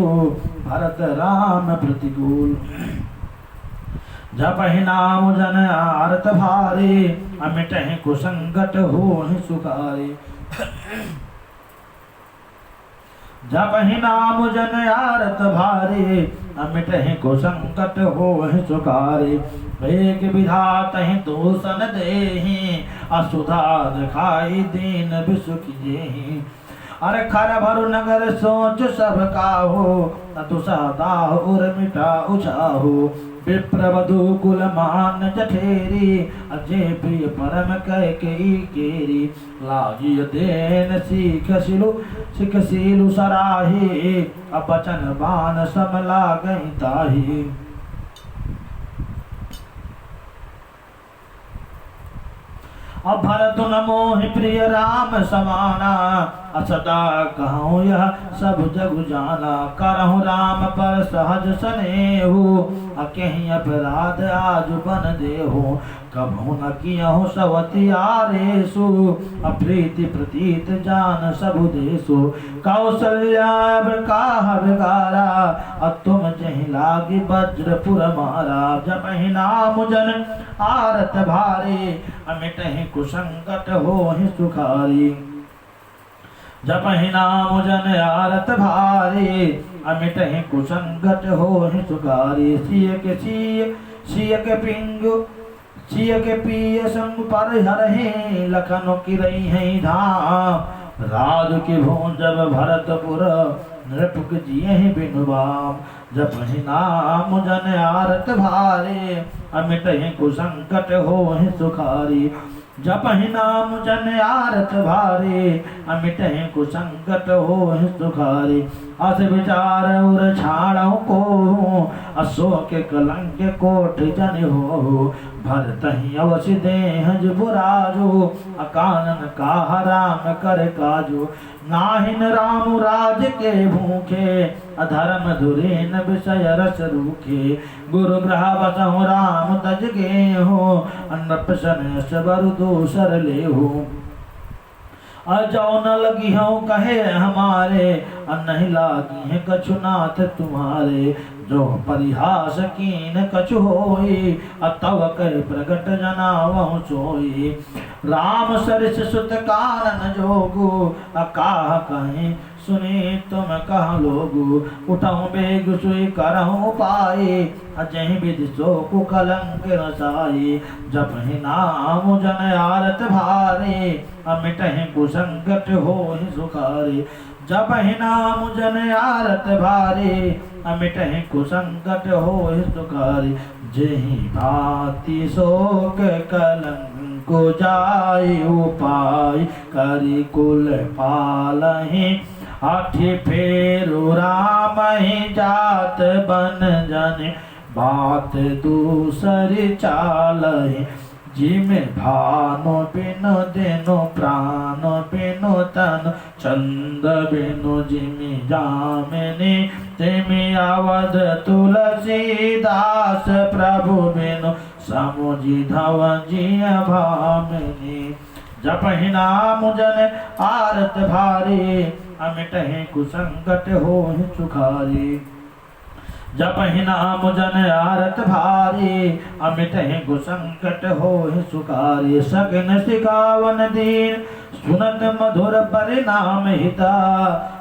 भरत राम प्रतिकूल। जपहि नाम जन आरत भारे, अमिटहि कुसंकट होहि सुखारे। जपहि नाम जन आरत भारे, अमिटहि कुसंकट होहि सुखारे। एक विधातहि दूषण देहि, असुधा दिखाई दीन बिसुखि जेहि। अरे खर भरु नगर सोच सब काहू, ततु सहदाह उर मिटा उछाहू। विप्रवधु कुल मान जठेरी, अजय प्रिय परम कैकेयी केरी। लागिय देन सीख सिलु सराही, अपचन बान सम लागहि ताही। अब भरत न मोहि प्रिय राम समाना, असदा कहूँ यह सब जग जाना। करहु राम पर सहज स्नेहु, अकेहि अपराध आज बन देहु। कबहु न कियहु सवतियारेषु, अप्रीति प्रतीत जान सबु देशु। कौसल्या काह बिगारा, तुम जहि लागी वज्रपुर मारा। जपहि नाम जन आरत भारे, अमिटहि कुसंकट होहि सुखारी। जपहि नाम जन आरत भारे, अमिटहि कुसंकट होहि सुखारी। सिय के पिंगु सिय के पिय संग पर हरहि, लखन किरई है धाम। राज के भों जब भरतपुर, नृप जियहि बिनु बाम। जपहि नाम जन आरत भारे, अमिटहि कुसंकट होहि सुखारी। जपहि नाम जन आरत भारे, अमिटहि कुसंकट होहि सुखारी। अस विचार उर छाड़ौ को, अशोक कलंक कोट जन हो। भरतहि अवश्य देहज बुराजो, अकानन काह राम कर काजो। नाहिन राम राज के भूखे, अधर्म धुरेन विषय रस रूखे। गुरु ग्रह बसहु राम तज गेहु, अन्नपसन सबरु दूसर लेहु। अजौ न लगी हूँ कहे हमारे, नहीं लागी है कछु नाथ तुम्हारे। जो परिहास कीन कछु होई, तव कर प्रगट जनावहु सोई। राम सरिस सुत कानन जोगु, अकाह कहीं सुनी तुम कह लोगु। उठहु बेग सुई करहु उपाय, अजहि विधि सोकु कलंक रसाई। जपहि नाम जन आरत भारे, अमिटहि कुसंकट होहि सुखारे। जपहि नाम जन आरत भारे, अमिटहि कुसंकट होहि सुखारे। जेहि भांति शोक कलंक जाय उपाय, करि कुल पालहि हाथी फेरु। राम ही जात बन जन, बात दूसरी चालहि। जिमे भानु बिनु दिनु प्राण बिनु तन चंद बिनु जिमि जामिनी तिमि अवध तुलसीदास प्रभु बिनु समुझि धव जिय भामिनी जपहि नाम जन आरत भारी अमिटहि कुसंकट होहि सुखारी जपहि नाम जन आरत भारी अमिटहि कुसंकट होहि सुखारी सगन सिकावन दीन सुनत मधुर परिणाम हिता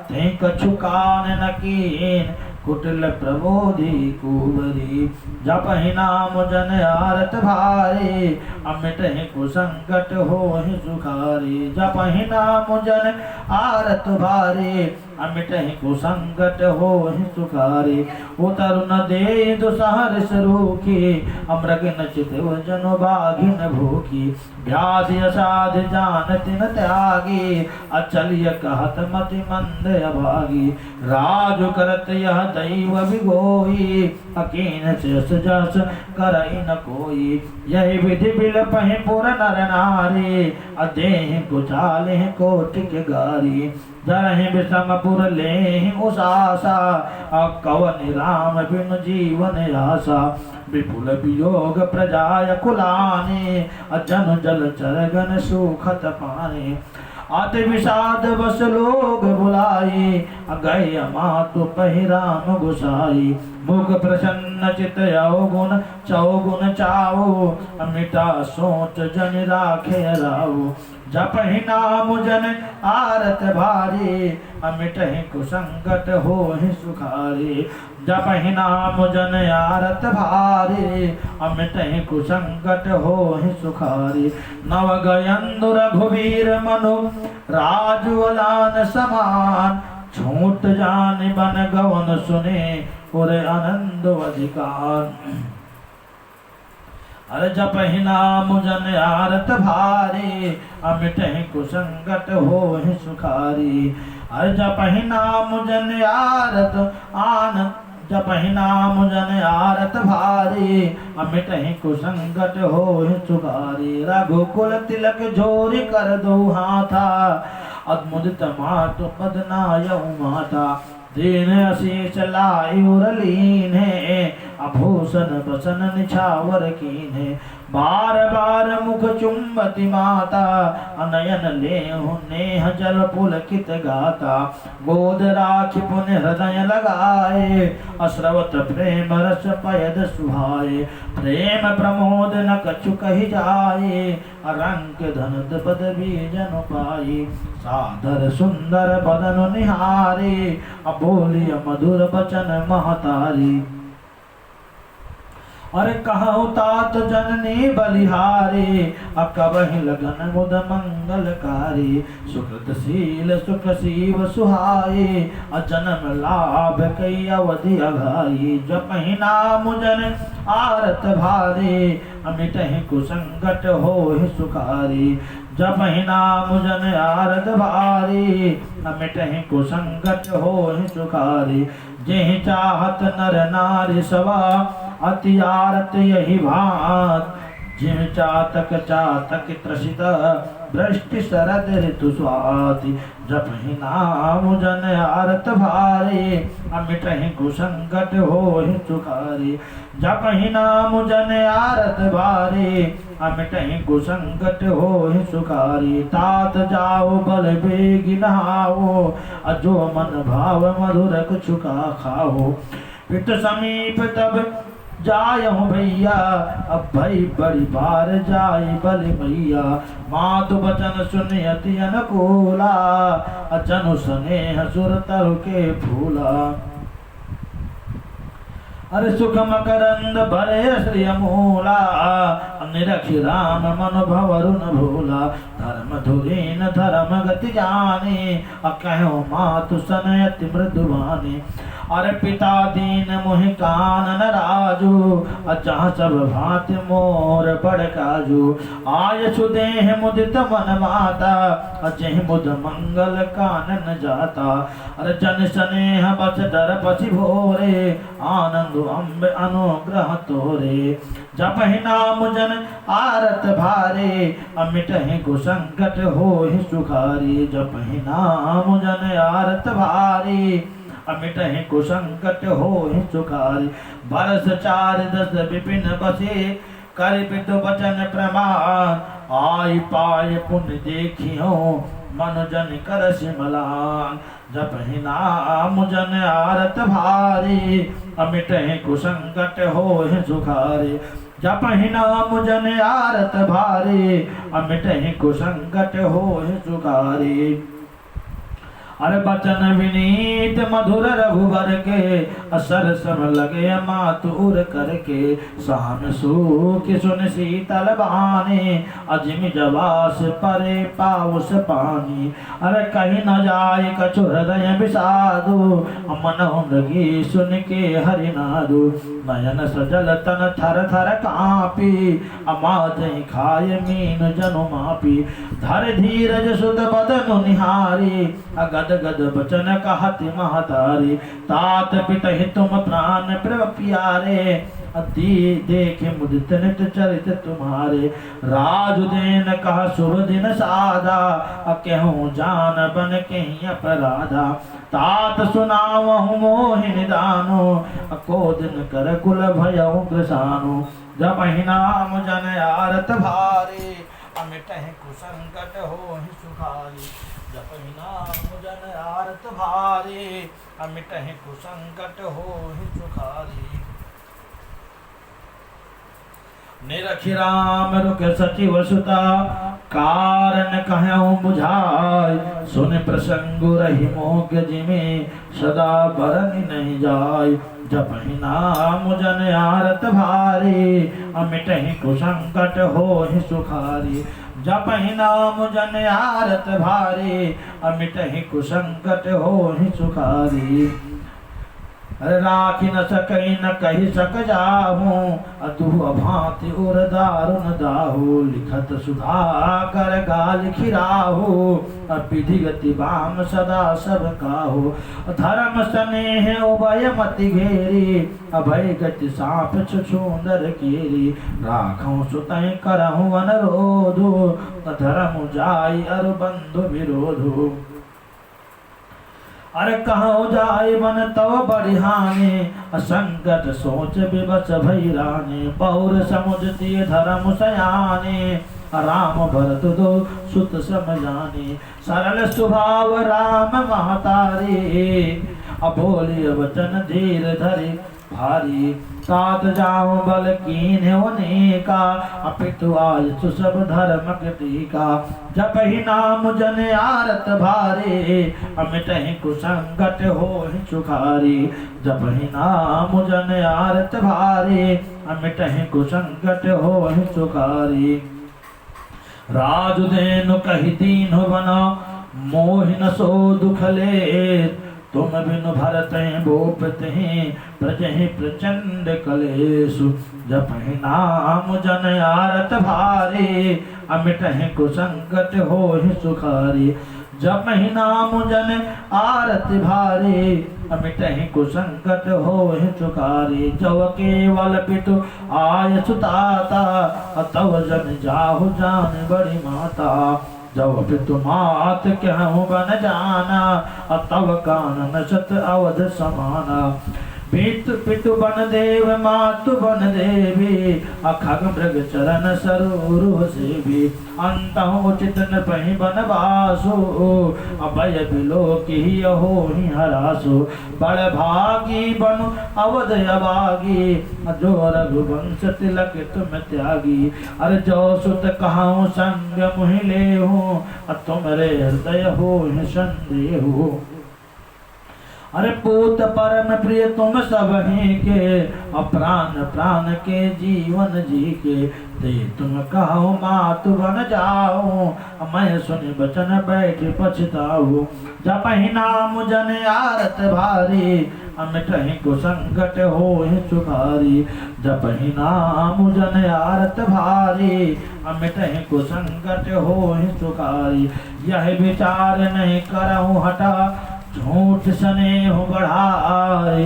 ते कछु कान न कीन कुटिल प्रबोधि कुवरी जपहि नाम जन आरत भारी अमिटहि कुसंकट होहि सुखारी जपहि नाम जन आरत भारी अमिटहि कुसंकट होहि सुखारी उतरुन दे दुसहर सरूखी अमृगन चितव जनु बाघिन भूखी व्याधि असाध जानति न त्यागी अचलिय कहत मति मंद अभागी राजु करत यह दैव विगोई अकीन शेष जस करई न कोई यही विधि बिलपहि पुर नर नारी अदेह कुचाले कोटिक गारी जरहि विषम पुर ले उसासा अकवन राम बिनु जीवन आशा विपुल वियोग प्रजाय कुलाने अजन जल चरगन सुखत पाने आते विषाद बस लोग बुलाए गए मातु पहिराम गुसाई मुख प्रसन्न चित अवगुण चौगुण चाओ मिटा सोच जन राखे राओ जपहि नाम जन आरत भारी अमिटहि कुसंकट होहि सुखारी जपहि नाम जन आरत भारी अमिटहि कुसंकट होहि सुखारी नव गयंदु रघुवीर मनु राजवलान समान छूट जान बन गवन सुने पुर आनंद अधिकार अरे जपहि नाम जन आरत भारी अमिटहि कुसंकट होहि सुखारी अरे जपहि नाम जन आरत आन जपहि नाम जन आरत भारी अमिटहि कुसंकट होहि सुखारी रघुकुल तिलक जोरी कर दो हाथा अद्मुदित मातु पदनायऊ माता दीन अशीष लाई उरलीन है आभूषण बसन निछावर कीन है बार बार मुख चुंबती माता अनयन ले नेह जल पुलकित गाता गोद राखी पुण्य हृदय लगाए अश्रवत प्रेम रस पयद सुहाए प्रेम प्रमोद न कछु कहि जाए रंग धन पदवी जन पाई सादर सुंदर बदन निहारे अबोलिय मधुर बचन महतारी अरे कहु तात जननी बलिहारी अकबहि लगन मुद मंगलकारी सुकृतशील सुख शिव सुहाई अजन्म लाभ कई अवधि अघाई जपहि नाम जन आरत भारी अमिटहि कुसंकट होहि सुखारी जपहि नाम जन आरत भारी अमिटहि कुसंकट होहि सुखारी जेहि चाहत नर नारी सवा अति आरत यही भात जिम चातक चातक त्रसित वृष्टि शरद ऋतु स्वाति जपहि नाम जन आरत भारी अमिटहि कुसंकट होहि सुखारी जपहि नाम जन आरत भारी अमिटहि कुसंकट होहि सुखारी तात जाओ बल बेगी नहाओ अजो मन भाव मधुर कुछुका खाओ पित समीप तब जायहु भैया अब भई बड़ी बार जाय बलि मैया मातु बचन सुनियति अनुकूला अचनु स्नेह सुर तरु के फूला अरे सुख मकरंद भरे श्री मूला निरखि राम मन भवरुन भूला धर्म धुरीन धर्म गति जाने अकहो मातु सनयति मृदुवानी अरे पिता दीन मोहि कानन राजू अजह सब भांति मोर बड़ काजू आय सुदेह मुदित मन माता अजह मुद मंगल कानन जाता अरे जन स्नेह बस डर पछि भोरे आनंद अम्ब अनुग्रह तोरे। जपहि नाम जन आरत भारे, अमिटहि कुसंकट होहि सुखारी। जपहि नाम जन आरत भारे, अमिटहि कुसंकट होहि सुखारी। बरस 4 10 विपिन बसे, करिपित वचन प्रमाण। आय पाय पुण्य देखियो, मन जन कर सिमलान। जपहि नाम जन आरत भारे, अमिटहि कुसंकट होहि सुखारे। जपहि नाम जन आरत भारे, अमिटहि कुसंकट होहि सुखारे। अरे बचन विनीत मधुर रघुबर के, असर सम लगे मातुर करके। सहन सुख सुन शीतल बानी, अजिम जवास परे पाउस पानी। अरे कहीं न जाय कछु हृदय विषादु, मनहु लगी सुन के हरिनादु। नयन सजल तन थर थर कापी, अमाज खाय मीन जनु मापी। धर धीरज सुध बदनु निहारी, अगद गद बचन कहत महतारी। तात पितहि तुम प्राण प्रभ प्यारे, अति देखे मुदित नित चरित तुम्हारे। राजुदेन कह शुभ दिन साधा, कहूँ जान बन कहीं अपराधा। तात सुनावहु मोहि निदानो, को दिन कर कुल भयउ ग्रसानो। जपहि नाम जन आरत भारे, अमिटहि कुसंकट होहि सुखारी। जपहि नाम जन आरत भारे, अमिटहि कुसंकट होहि सुखारी। निरखि राम रुक सचिव सुता, कारण कहऊँ बुझाय। सुन प्रसंग रही मोग जिमे, सदा बरन नहीं जाय। जपहि नाम जन आरत भारे, अमिटहि कुसंकट होहि सुखारी। जपहि नाम जन आरत भारे, अमिटहि कुसंकट होहि सुखारी। राखि न सकई न कहि सक जाहूँ, अतु अभांति उर दारुन दाहु। लिखत सुधा कर गाल खिराहु, विधि गति बाम सदा सब काहु। धर्म स्नेह उभय मति घेरी, अभय गति साप छुछुंदर केरी। राखूं सुतहि करहूँ अनुरोधु, धर्म जाय अरु बंधु विरोधु। अरे कहूँ जाय बन तव बढ़ियाने, असंगत सोच विवश भई राने। बहुर समुझती धर्म सयाने, राम भरत दो सुत सम जाने। सरल स्वभाव राम महतारे, अबोलिय वचन धीर धरे भारी। तात जाऊं बल कीन्ह अनेका, अपितु आयसु सब धर्म टीका। जपहि नाम जन आरत भारे, अमिटहि कुसंकट होहि सुखारी। जपहि नाम जन आरत भारे, अमिटहि कुसंकट होहि सुखारी। राजुदेनु कहि दीन्हु बना, मोहि न सो दुख ले। तुम बिनु भरतहि भूपतहि, प्रजहि प्रचंड कलेशु। जपहि नाम जन आरत भारे, अमिटहि कुसंकट होहि सुखारी। जपहि नाम जन आरत भारे, अमिटहि कुसंकट होहि सुखारी। जव केवल पितु आय सुताता, तव जन जाहु जान बड़ी माता। जब पितु मात कहूँ बन जाना, तव कानन सत अवध समाना। पितु बन देव मातु बन देवी, अखग मृग चरण सरोरुह सेवी। अंतहु उचित नृपहि बन बासु, अभय बिलोकि होहि हरासु। बड़ भागी बनु अवध अभागी, जो रघुवंश तिलक तुम त्यागी। अरे जो सुत कहूँ संग मुहि लेहूँ, तुमरे हृदय होहि संदेहु। अरे पूत परम प्रिय तुम सबहि के, अप्राण प्राण के जीवन जी के। ते तुम कहो मातु बन जाओ, मैं सुनि बचन बैठ पछताओ। जपहि नाम जन आरत भारी, अमिटहि कुसंकट होहि सुखारी। जपहि नाम जन आरत भारी, अमिटहि कुसंकट होहि सुखारी। यह विचार नहीं करहु हटा, झूठ स्नेह बढ़ाए।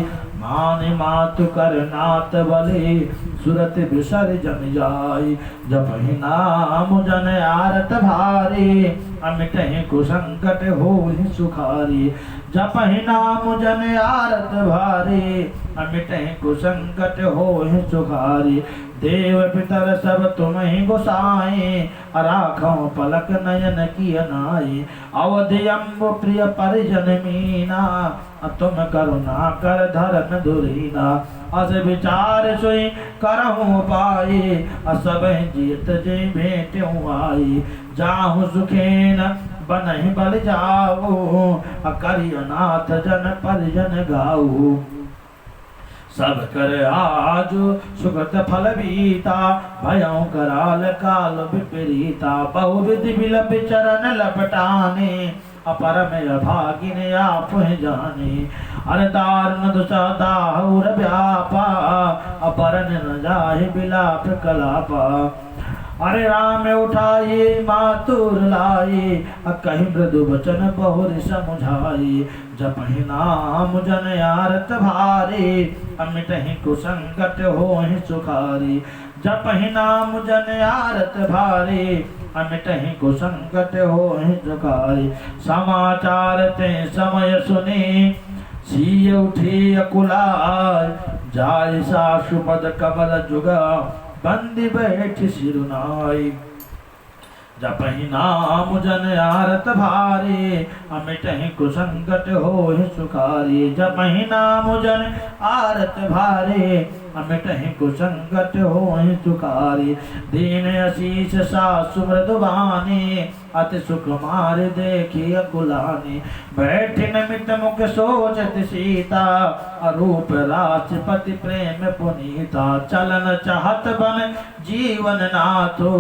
आने मातु कर नाथ बले सुरत विसर्जन जाय। जपहि नाम जन आरत भारे अमिटहि कुसंकट होहि सुखारी। जपहि नाम जन आरत भारे अमिटहि कुसंकट होहि सुखारी। देव पितर सब तुम्हि गोसाए राखो पलक नयन की अनाई। अवधि अम्ब प्रिय परिजन मीना तुम करुणा कर धरन धुरीना। अस विचार सोई करहु पाए सब जीत जे भेटू आई। जाहु सुखेन बनहि बल जाओ करिय नाथ जन परिजन गाऊ। सब कर आज सुकृत फल बीता भयों कराल काल विपरीता। बहुविधि बिलप चरण लपटाने अपरम अभागिन आप जाने। अरतारण दुसदाहुर व्यापा अपरन न जाहि बिलाप कलापा। अरे राम उठाए मातुर लाए कही मृदु वचन बहुरि समुझाए। जपहि नाम जन आरत भारे अमिटहि कुसंकट होहि सुखारी। जपहि नाम जन आरत भारे अमिटहि कुसंकट होहि सुखारी। समाचार ते समय सुने सिय उठे अकुलाय। जाय सासुपद कमल जुगा बंदी बैठ सिरुनाई। जपहि नाम जन आरत भारे अमिटहि कुसंकट होहि सुखारी। जपहि नाम जन आरत भारे अमिटहि कुसंकट होहि सुखारी। दीन आशीष सासु मृदुबानी अति सुकुमार देखी अकुलानी। बैठि नमित मुख सोचत सीता अरूप राजपति प्रेम पुनीता। चलन चाहत बन जीवन नाथो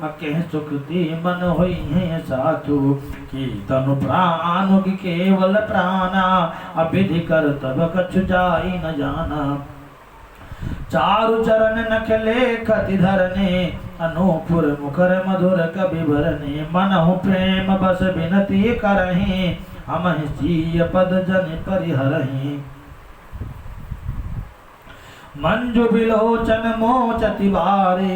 अकेह सुखती मन होई है साथो। की तनु प्राण की केवल प्राणा अविधि कर तब कछु जाई न जाना। चारु चरण नख लेखति धरने अनूपुर मुखर मधुर कवि भरने। मनहु प्रेम बस बिनती करहि हमहि सीय पद जन परिहरहि। मंजु बिलोचन मोचति बारे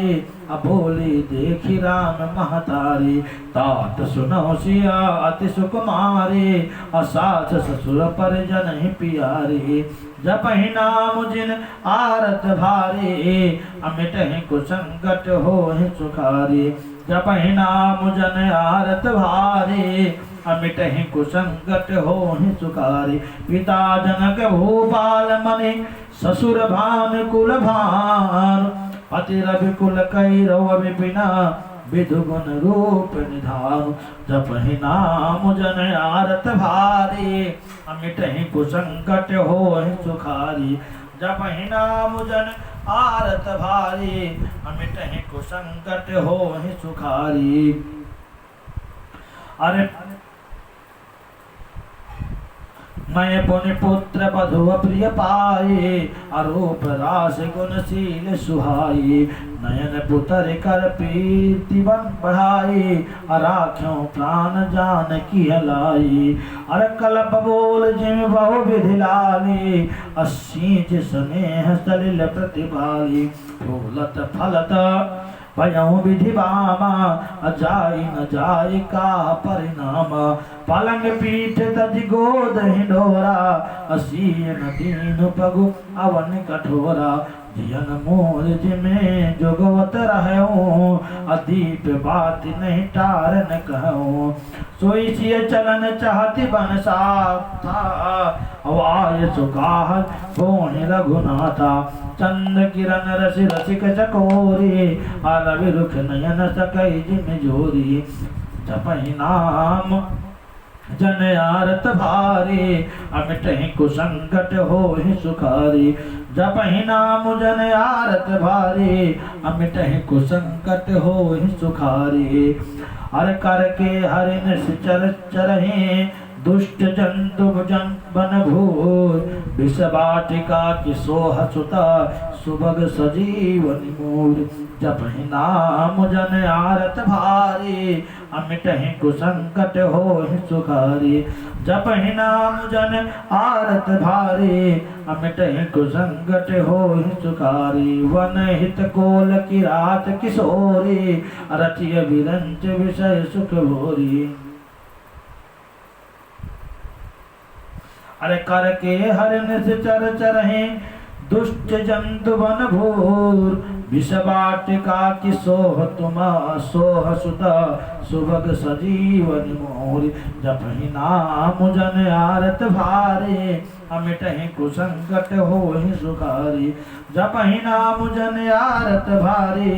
अबोली देखी राम महतारी। तात सुनो सिया अति सुकुमारे असाथ ससुर परिजन ही पियारे। जपहि नाम जिन आरत भारे अमिटहि कुसंकट होहि सुखारी। जपहि नाम जन आरत भारे अमिटहि कुसंकट होहि सुखारी। पिता जनक भूपाल मनि ससुर भान कुल भान पति रवि कुल कैरव विपिना विधु गुण रूप निधान। जपहि नाम जन आरत भारे अमिटहि कुसंकट होहि सुखारी। जपहि नाम जन आरत भारे अमिटहि कुसंकट होहि सुखारी। अरे मैं पुनि पुत्र बधु प्रिय पाए अरूप रास गुणशील सुहाई। नयन पुतर कर प्रीति बन बढ़ाई राख्यों प्राण जान की लाई। अर कलप बोल जिम बहु विधि लाली असीज स्नेह सलिल प्रतिपाली। फूलत फलत भयउ विधि बामा अजाई न जाय का परिणाम। पलंग पीठ तज गोद हिंडोरा असीन दीन पगु अवन कठोरा। जियन मोर जिमे जोगवत रहूं अदीप बात नहीं टारन कहूं। सोई सिय चलन चाहति बन साथा अवाय सुकाह सोहि रघुनाथा। चंद किरण रस रसिक चकोरी रवि रुख नयन सकई जिम जोरी। जपहि नाम जन आरत भारे अमिटहि कुसंकट होहि सुखारी। जपहि नाम जन आरत भारे अमिटहि कुसंकट होहि सुखारी। हर कर के हरि निश्चर चरहि दुष्ट जंतु जन बन भूर विष वाटिका की सोह सुता सुभग सजीवन मूर जपहि नाम जन आरत भारी अमिटहि कुसंकट होहि सुखारी जपहि नाम जन आरत भारी अमिटहि कुसंकट होहि सुखारी वन हित कोल की रात किशोरी रचिय विरंच विषय सुख भोरी अरे कर के हरिन से चर चरहे दुष्ट जंतु वन भूर विष वाटिका की सोह तुमा सोह सुता सुभग सजीवन मोर जपहि नाम जन आरत भारे अमिटहि कुसंकट होहि सुखारी जपहि नाम जन आरत भारे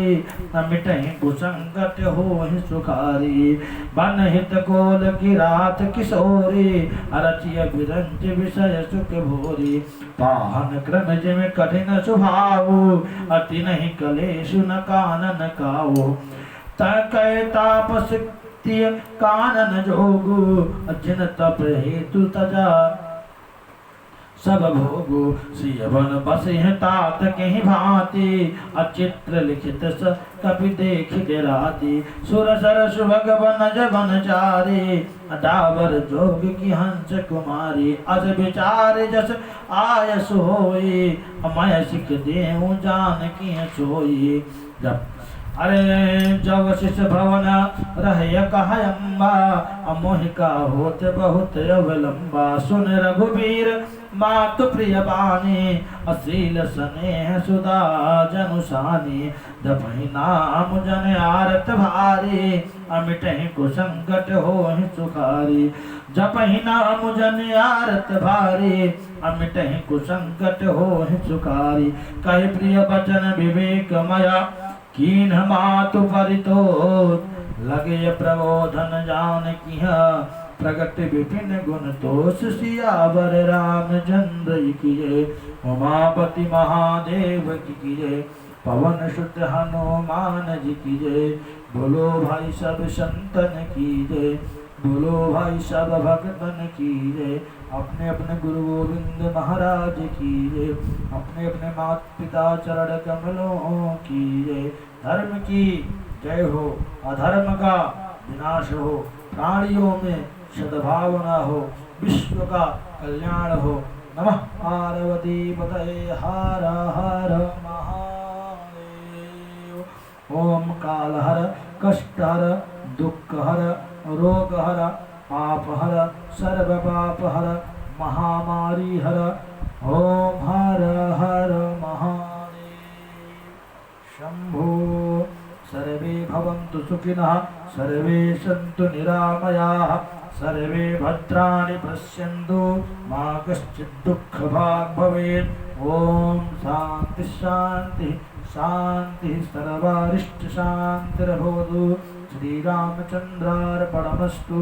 अमिटहि कुसंकट होहि सुखारी बन हित कोल की रात किशोरी अरचिय विरंच विषय सुख भोरी पाहन क्रम जिम कठिन स्वभाव अति नहीं कलेशु न कानन काओ तय तापस कानन जोगु अजिन तप हेतु तजा सब भोगु सियवन बस तात कहीं भांति अचित्र लिखित स कभी देख डराती सुर सर सुभग बनज बनचारी डाबर जोग की हंस कुमारी अस विचार जस आयस होई अमय सिख देहु जान की सोई जब अरे जब शिष भवन रह कहम्बा अमोहिका होत बहुत अवलंबा सुन रघुबीर मातु प्रिय बानी असील स्नेह सुधा जनुसानी जपहि नाम जन आरत भारी अमिटहि कुसंकट होहि सुखारी जपहि नाम जन आरत भारी अमिटहि कुसंकट होहि सुखारी कहि प्रिय बचन विवेकमया कीन मातु परितो लगे प्रबोधन जान किया प्रगट विपिन गुण तोष सियावर रामचंद्र की जय उमापति महादेव की जय पवन सुत हनुमान जी की जय बोलो भाई सब संतन की जय बोलो भाई सब भक्तन की जय अपने अपने गुरु गोविंद महाराज की जय अपने अपने माता पिता चरण कमलों की जय धर्म की जय हो अधर्म का विनाश हो प्राणियों में सद्भावना हो विश्व का कल्याण हो नमः पार्वती पतये हर हर महादेव ओम कालहर कष्टहर दुःखहर रोगहर पापहर सर्व पापहर महामारी हर ओम हर हर महादेव शंभो सर्वे भवन्तु सुखिनः सर्वे सन्तु निरामयाः सर्वे भद्राणि पश्यन्तु मा कश्चित् दुःखभाग् भवेत् ओम शांति शांति शांति सर्वारिष्ट शांतिर्भवतु श्री रामचंद्रार्पणमस्तु।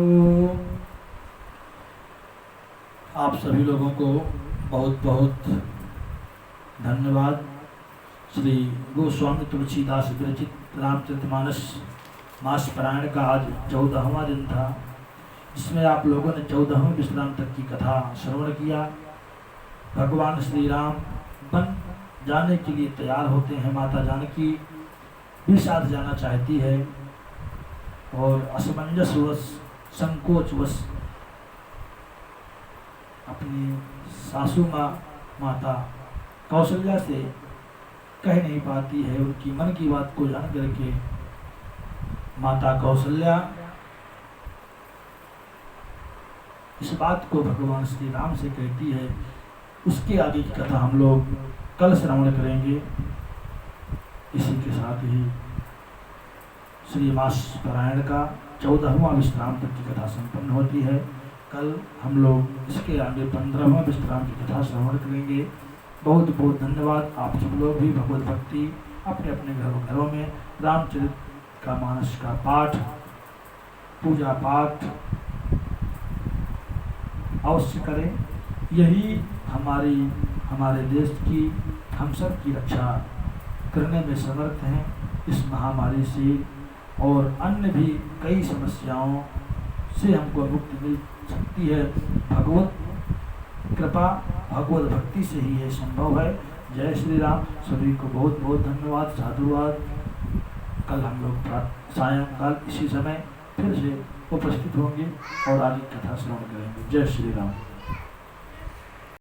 आप सभी लोगों को बहुत बहुत धन्यवाद। श्री गोस्वामी तुलसीदास विरचित रामचरितमानस मास पारायण का आज 14वां दिन था, जिसमें आप लोगों ने 14वें विश्राम तक की कथा श्रवण किया। भगवान श्री राम वन जाने के लिए तैयार होते हैं, माता जानकी भी साथ जाना चाहती है और असमंजसवश संकोचवश अपनी सासू माता कौशल्या से कह नहीं पाती है। उनकी मन की बात को जान करके माता कौशल्या इस बात को भगवान श्री राम से कहती है। उसके आगे की कथा हम लोग कल श्रवण करेंगे। इसी के साथ ही श्री मास पारायण का 14वां विश्राम तक की कथा संपन्न होती है। कल हम लोग इसके आगे 15वां विश्राम की कथा श्रवण करेंगे। बहुत बहुत धन्यवाद। आप सब लोग भी भगवत भक्ति अपने अपने घरों में रामचरित का मानस का पाठ पूजा पाठ अवश्य करें। यही हमारे देश की हम सब की रक्षा करने में समर्थ हैं। इस महामारी से और अन्य भी कई समस्याओं से हमको मुक्ति मिल सकती है। भगवत कृपा, भगवत भक्ति से ही ये संभव है। जय श्री राम। सभी को बहुत बहुत धन्यवाद, साधुवाद। कल हम लोग सायंकाल इसी समय फिर से उपस्थित होंगे और आगे कथा श्रवण करेंगे। जय श्री राम।